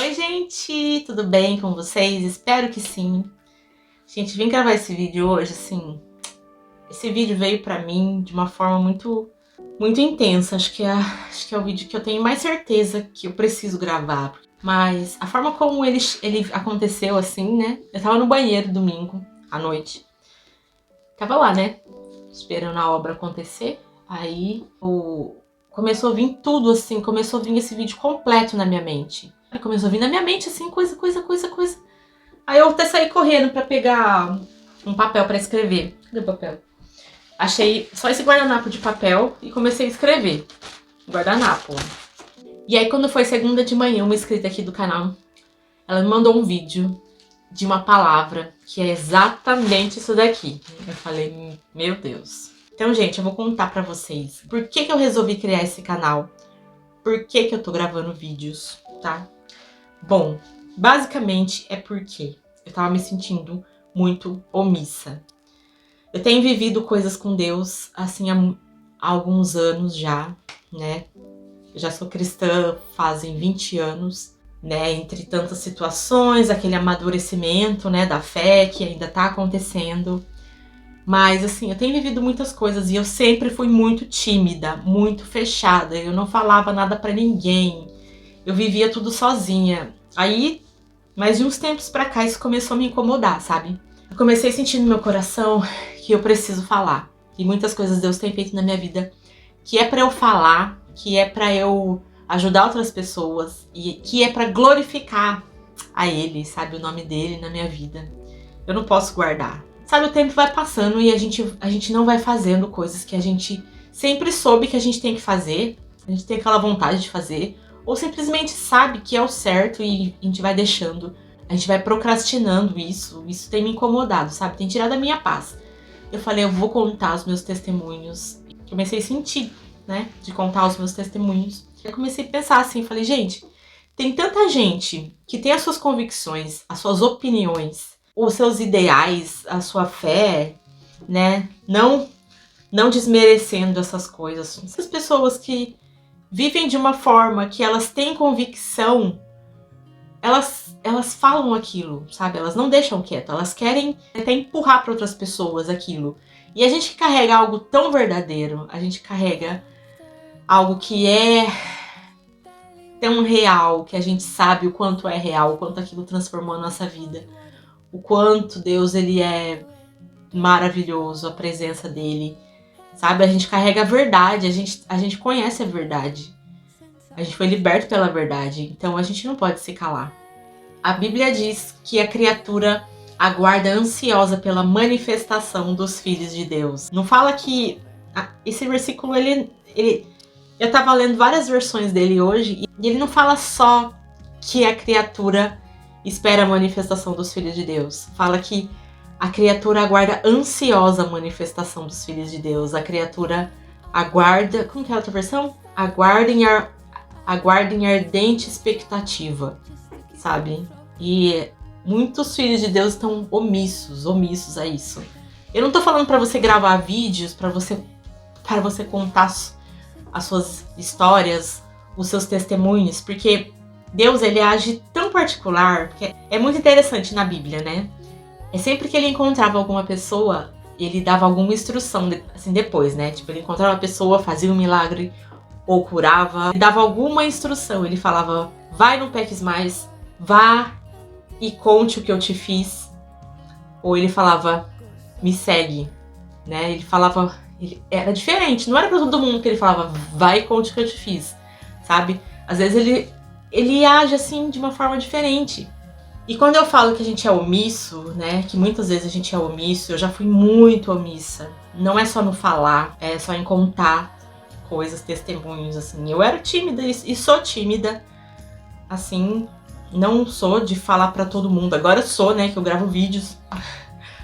Oi, gente! Tudo bem com vocês? Espero que sim. Gente, vim gravar esse vídeo hoje, assim... Esse vídeo veio pra mim de uma forma muito intensa. Acho que é o vídeo que eu tenho mais certeza que eu preciso gravar. Mas a forma como ele aconteceu, assim, né? Eu tava no banheiro domingo, à noite. Tava lá, né? Esperando a obra acontecer. Aí, começou a vir tudo, assim. Começou a vir esse vídeo completo na minha mente. Começou a vir na minha mente, assim, coisa. Aí eu até saí correndo pra pegar um papel pra escrever. Cadê o papel? Achei só esse guardanapo de papel e comecei a escrever. Guardanapo. E aí quando foi segunda de manhã, uma inscrita aqui do canal, ela me mandou um vídeo de uma palavra que é exatamente isso daqui. Eu falei, meu Deus. Então, gente, eu vou contar pra vocês por que eu resolvi criar esse canal. Por que eu tô gravando vídeos, tá? Bom, basicamente é porque eu tava me sentindo muito omissa. Eu tenho vivido coisas com Deus, assim, há alguns anos já, né? Eu já sou cristã fazem 20 anos, né? Entre tantas situações, aquele amadurecimento, né, da fé que ainda tá acontecendo. Mas, assim, eu tenho vivido muitas coisas e eu sempre fui muito tímida, muito fechada. Eu não falava nada pra ninguém. Eu vivia tudo sozinha. Aí, mas de uns tempos pra cá, isso começou a me incomodar, sabe? Eu comecei a sentir no meu coração que eu preciso falar. E muitas coisas Deus tem feito na minha vida que é pra eu falar, que é pra eu ajudar outras pessoas e que é pra glorificar a Ele, sabe? O nome dele na minha vida. Eu não posso guardar. Sabe, o tempo vai passando e a gente não vai fazendo coisas que a gente sempre soube que a gente tem que fazer. A gente tem aquela vontade de fazer. Ou simplesmente sabe que é o certo e a gente vai deixando. A gente vai procrastinando isso. Isso tem me incomodado, sabe? Tem tirado a minha paz. Eu falei, eu vou contar os meus testemunhos. Comecei a sentir, né? De contar os meus testemunhos. Eu comecei a pensar assim, falei, gente, tem tanta gente que tem as suas convicções, as suas opiniões, os seus ideais, a sua fé, né? Não desmerecendo essas coisas. Essas pessoas que vivem de uma forma que elas têm convicção, elas falam aquilo, sabe? Elas não deixam quieto, elas querem até empurrar para outras pessoas aquilo. E a gente carrega algo tão verdadeiro, a gente carrega algo que é tão real, que a gente sabe o quanto é real, o quanto aquilo transformou a nossa vida. O quanto Deus, ele é maravilhoso, a presença dele, sabe? A gente carrega a verdade, a gente conhece a verdade. A gente foi liberto pela verdade, então a gente não pode se calar. A Bíblia diz que a criatura aguarda ansiosa pela manifestação dos filhos de Deus. Não fala que... Esse versículo, eu tava lendo várias versões dele hoje, e ele não fala só que a criatura espera a manifestação dos filhos de Deus. Fala que a criatura aguarda ansiosa a manifestação dos filhos de Deus. A criatura aguarda... Como que é a outra versão? Aguarda em ardente expectativa, sabe? E muitos filhos de Deus estão omissos a isso. Eu não tô falando pra você gravar vídeos, pra você contar as suas histórias, os seus testemunhos, porque Deus, ele age tão particular, que é muito interessante na Bíblia, né? É sempre que ele encontrava alguma pessoa, ele dava alguma instrução, assim, depois, né? Tipo, ele encontrava uma pessoa, fazia um milagre, ou curava, ele dava alguma instrução. Ele falava, vai, não peques mais, vá e conte o que eu te fiz. Ou ele falava, me segue, né? Ele falava, era diferente, não era pra todo mundo que ele falava, vai e conte o que eu te fiz, sabe? Às vezes ele age assim de uma forma diferente. E quando eu falo que a gente é omisso, né, que muitas vezes a gente é omisso, eu já fui muito omissa. Não é só no falar, é só em contar coisas, testemunhos, assim. Eu era tímida e sou tímida, assim, não sou de falar pra todo mundo. Agora eu sou, né, que eu gravo vídeos,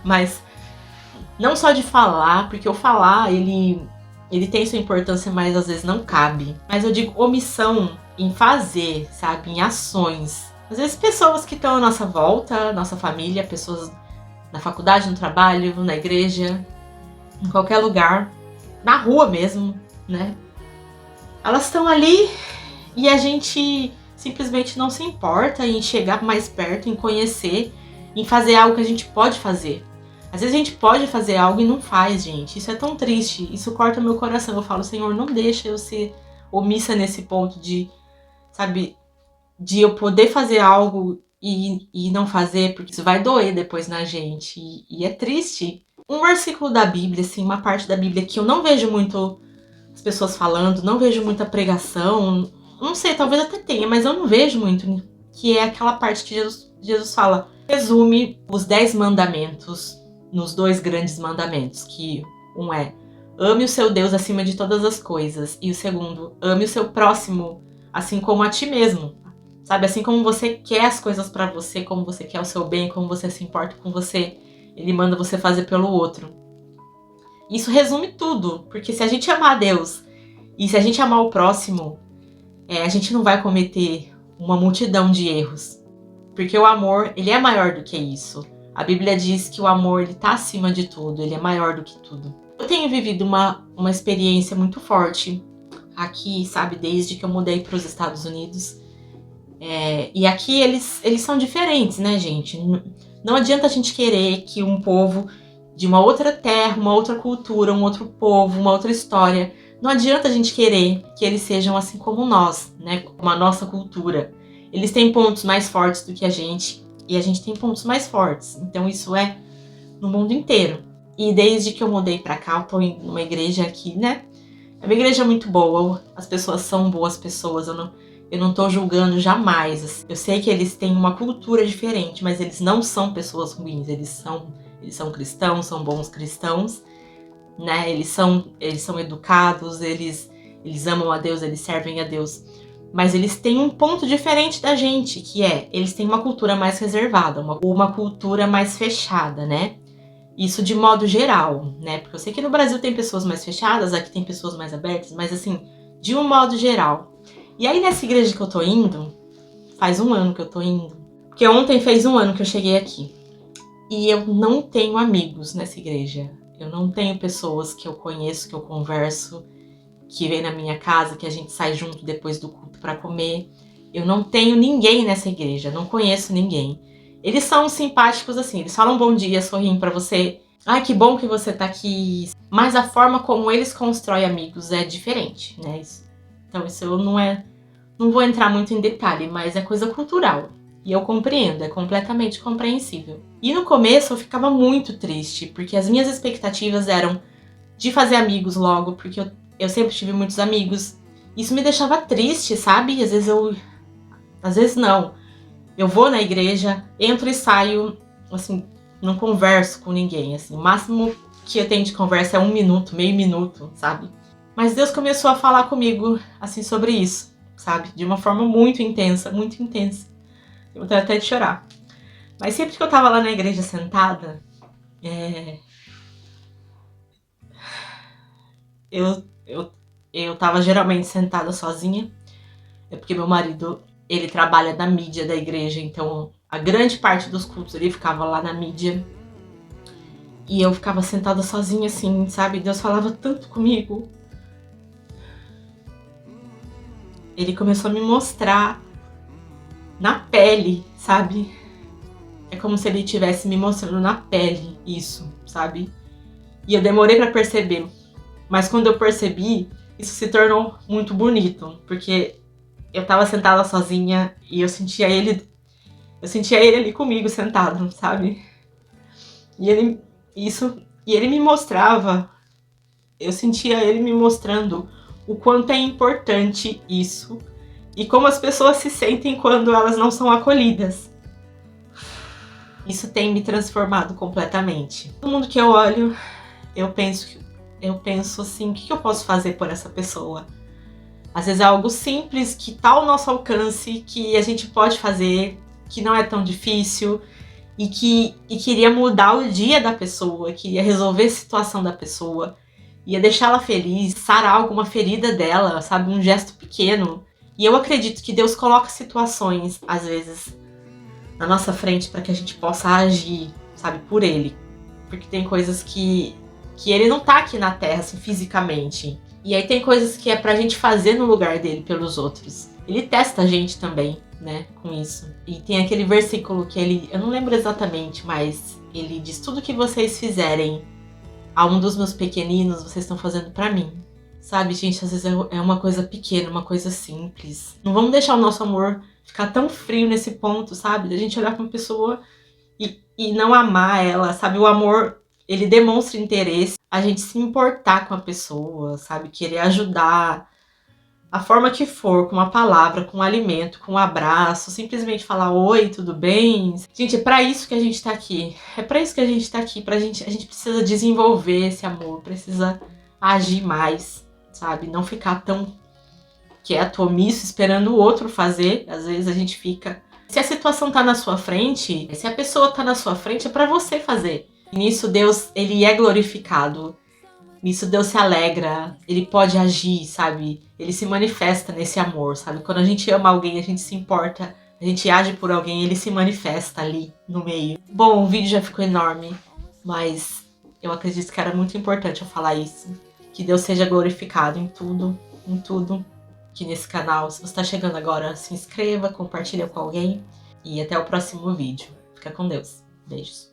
mas não só de falar, porque o falar, ele tem sua importância, mas às vezes não cabe. Mas eu digo omissão em fazer, sabe, em ações. Às vezes pessoas que estão à nossa volta, nossa família, pessoas na faculdade, no trabalho, na igreja, em qualquer lugar, na rua mesmo, né? Elas estão ali e a gente simplesmente não se importa em chegar mais perto, em conhecer, em fazer algo que a gente pode fazer. Às vezes a gente pode fazer algo e não faz, gente. Isso é tão triste, isso corta meu coração. Eu falo, Senhor, não deixa eu ser omissa nesse ponto de, sabe, de eu poder fazer algo e não fazer, porque isso vai doer depois na gente. E é triste. Um versículo da Bíblia, assim, uma parte da Bíblia que eu não vejo muito as pessoas falando, não vejo muita pregação, não sei, talvez até tenha, mas eu não vejo muito, que é aquela parte que Jesus fala, resume os 10 mandamentos nos 2 grandes mandamentos, que um é, ame o seu Deus acima de todas as coisas, e o segundo, ame o seu próximo assim como a ti mesmo, sabe, assim como você quer as coisas pra você, como você quer o seu bem, como você se importa com você, ele manda você fazer pelo outro. Isso resume tudo, porque se a gente amar a Deus e se a gente amar o próximo, a gente não vai cometer uma multidão de erros. Porque o amor, ele é maior do que isso. A Bíblia diz que o amor, ele tá acima de tudo, ele é maior do que tudo. Eu tenho vivido uma experiência muito forte aqui, sabe, desde que eu mudei para os Estados Unidos. E aqui eles são diferentes, né, gente? Não adianta a gente querer que um povo de uma outra terra, uma outra cultura, um outro povo, uma outra história, não adianta a gente querer que eles sejam assim como nós, né? Como a nossa cultura. Eles têm pontos mais fortes do que a gente e a gente tem pontos mais fortes. Então isso é no mundo inteiro. E desde que eu mudei pra cá, eu tô em uma igreja aqui, né? É uma igreja muito boa, as pessoas são boas pessoas, eu não tô julgando jamais. Eu sei que eles têm uma cultura diferente, mas eles não são pessoas ruins, eles são cristãos, são bons cristãos, né? Eles são educados, eles amam a Deus, eles servem a Deus. Mas eles têm um ponto diferente da gente, que eles têm uma cultura mais reservada, uma cultura mais fechada, né? Isso de modo geral, né? Porque eu sei que no Brasil tem pessoas mais fechadas, aqui tem pessoas mais abertas, mas assim, de um modo geral. E aí nessa igreja que eu tô indo, faz 1 ano que eu tô indo, porque ontem fez 1 ano que eu cheguei aqui. E eu não tenho amigos nessa igreja. Eu não tenho pessoas que eu conheço, que eu converso, que vem na minha casa, que a gente sai junto depois do culto pra comer. Eu não tenho ninguém nessa igreja, não conheço ninguém. Eles são simpáticos assim, eles falam bom dia, sorriem pra você. Ai, que bom que você tá aqui. Mas a forma como eles constroem amigos é diferente, né? Então isso eu não vou entrar muito em detalhe, mas é coisa cultural. E eu compreendo, é completamente compreensível. E no começo eu ficava muito triste, porque as minhas expectativas eram de fazer amigos logo, porque eu sempre tive muitos amigos. Isso me deixava triste, sabe? Às vezes não. Eu vou na igreja, entro e saio, assim, não converso com ninguém, assim. O máximo que eu tenho de conversa é 1 minuto, meio minuto, sabe? Mas Deus começou a falar comigo, assim, sobre isso, sabe? De uma forma muito intensa, muito intensa. Eu vou até de chorar. Mas sempre que eu tava lá na igreja sentada, eu tava geralmente sentada sozinha. É porque meu marido, ele trabalha na mídia da igreja, então a grande parte dos cultos ele ficava lá na mídia. E eu ficava sentada sozinha assim, sabe? Deus falava tanto comigo. Ele começou a me mostrar na pele, sabe? É como se ele estivesse me mostrando na pele isso, sabe? E eu demorei pra perceber. Mas quando eu percebi, isso se tornou muito bonito, porque eu tava sentada sozinha e eu sentia ele ali comigo sentado, sabe? E ele me mostrava, eu sentia ele me mostrando o quanto é importante isso e como as pessoas se sentem quando elas não são acolhidas. Isso tem me transformado completamente. Todo mundo que eu olho, eu penso assim, o que eu posso fazer por essa pessoa? Às vezes é algo simples, que tá ao nosso alcance, que a gente pode fazer, que não é tão difícil e que iria mudar o dia da pessoa, que ia resolver a situação da pessoa, ia deixá-la feliz, sarar alguma ferida dela, sabe? Um gesto pequeno. E eu acredito que Deus coloca situações, às vezes, na nossa frente para que a gente possa agir, sabe? Por Ele. Porque tem coisas que Ele não tá aqui na Terra, assim, fisicamente. E aí tem coisas que é pra gente fazer no lugar dele pelos outros. ele testa a gente também, né, com isso. E tem aquele versículo que ele, eu não lembro exatamente, mas ele diz: tudo que vocês fizerem a um dos meus pequeninos, vocês estão fazendo pra mim. Sabe, gente, às vezes é uma coisa pequena, uma coisa simples. Não vamos deixar o nosso amor ficar tão frio nesse ponto, sabe? Da gente olhar pra uma pessoa e não amar ela, sabe? O amor, ele demonstra interesse. A gente se importar com a pessoa, sabe? Querer ajudar. A forma que for, com uma palavra, com um alimento, com um abraço, simplesmente falar oi, tudo bem? Gente, é pra isso que a gente tá aqui. É pra isso que a gente tá aqui, a gente precisa desenvolver esse amor, precisa agir mais, sabe? Não ficar tão quieto, omisso, esperando o outro fazer. Às vezes a gente fica... Se a situação tá na sua frente, se a pessoa tá na sua frente, é pra você fazer. E nisso Deus, ele é glorificado. Nisso Deus se alegra, ele pode agir, sabe? Ele se manifesta nesse amor, sabe? Quando a gente ama alguém, a gente se importa, a gente age por alguém, ele se manifesta ali no meio. Bom, o vídeo já ficou enorme, mas eu acredito que era muito importante eu falar isso. Que Deus seja glorificado em tudo aqui nesse canal. Se você está chegando agora, se inscreva, compartilha com alguém e até o próximo vídeo. Fica com Deus. Beijos.